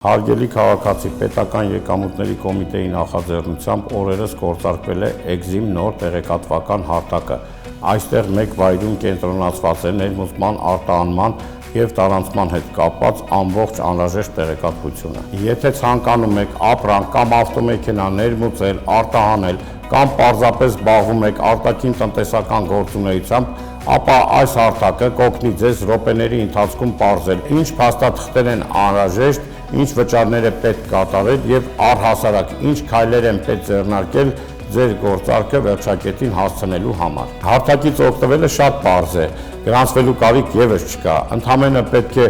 Հարգելի քաղաքացի, պետական եկամուտների կոմիտեի նախաձեռնությամբ օրերս գործարկվել է Էգզիմ նոր տեղեկատվական հարթակը։ Այստեղ մեկ վայրում կենտրոնացված է ներմուծման, արտահանման և տարանցման հետ կապված ամբողջ անհրաժեշտ տեղեկատվությունը։ Եթե ցանկանում եք ապրանք կամ ավտոմեքենա ներմուծել, արտահանել կամ պարզապես զբաղվում եք արտաքին տնտեսական գործունեությամբ, ապա այս հարթակը կօգնի ձեզ րոպեների ընթացքում պարզել, ինչ փաստաթղթեր են անհրաժեշտ, ինչ վճարներ է պետք կատարել և առհասարակ ինչ քայլեր են պետք ձեռնարկել ձեր գործարքը վերջակետին հասցնելու համար։ Հարթակից օգտվելը շատ պարզ է, գրանցվելու կարիք ևս չկա, ընդամենը պետք է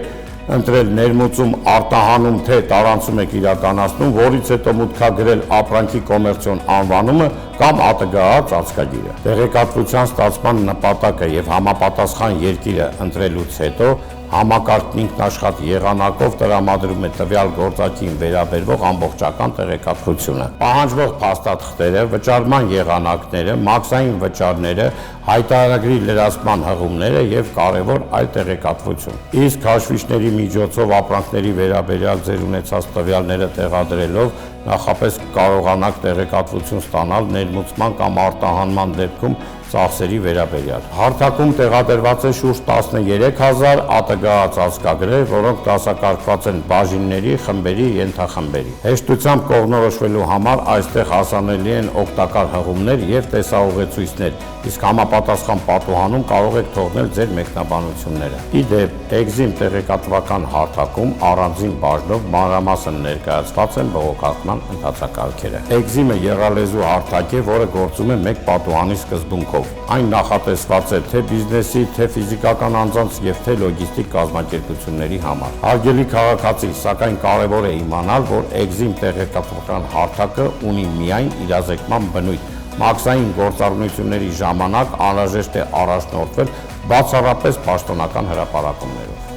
ընտրել ներմուծում, արտահանում թե տարանցում եք իրականացնում, որից հետո մուտքագրել ապրանքի կոմերցիոն անվանումը կամ ԱՏԳԱ ծածկագիրը։ Տեղեկատվության ստացման նպատակը և համապատասխան երկիրը ընտրելուց հետո համակարգն ինքնաշխատ եղանակով տրամադրում է տվյալ գործարքին վերաբերող ամբողջական տեղեկատվությունը։ Պահանջվող փաստաթղթերը, վճարման եղանակները, մաքսային վճարները, հայտարարագրի լրացման հղումները և կարևոր այլ տեղեկատվություն։ Իսկ հաշվիչների միջոցով ապրանքների վերաբերյալ ձեր ունեցած տվյալները տեղադրելով նախապես կարողանաք տեղեկատվություն ստանալ ներմուծման կամ արտահանման դեպքում ծախսերի վերաբերյալ։ Հարթակում տեղադրված է շուրջ 13000 ԱՏԳԱ ծածկագրեր, որոնք դասակարգված են բաժինների, խմբերի, ենթախմբերի։ Հեշտությամբ կողմնորոշվելու համար այստեղ հասանելի են օգտակար հղումներ և տեսաուղեցույցներ, իսկ համապատասխան պատուհանում կարող եք թողնել ձեր մեկնաբանությունները։ Ի դեպ, Էգզիմ տեղեկատվական հարթակում առանձին բաժնով մանրամասն ներկայացված են բողոքարկման ընթացակարգերը։ Էգզիմը եռալեզու հարթակ է, որը գործում է մեկ պատուհանի սկզբունքով։ Այն նախատեսված է թե բիզնեսի, թե ֆիզիկական անձանց և թե լոգիստիկ կազմակերպությունների համար։ Հարգելի քաղաքացի, սակայն կարևոր է իմանալ, որ Էգզիմ տեղեկատվական հարթակը ունի միայն իրազեկման բնույթ։ Մաքսային գործառնությունների ժամանակ անհրաժեշտ է առաջնորդվել բացառապես պաշտոնական հրապարակումներով։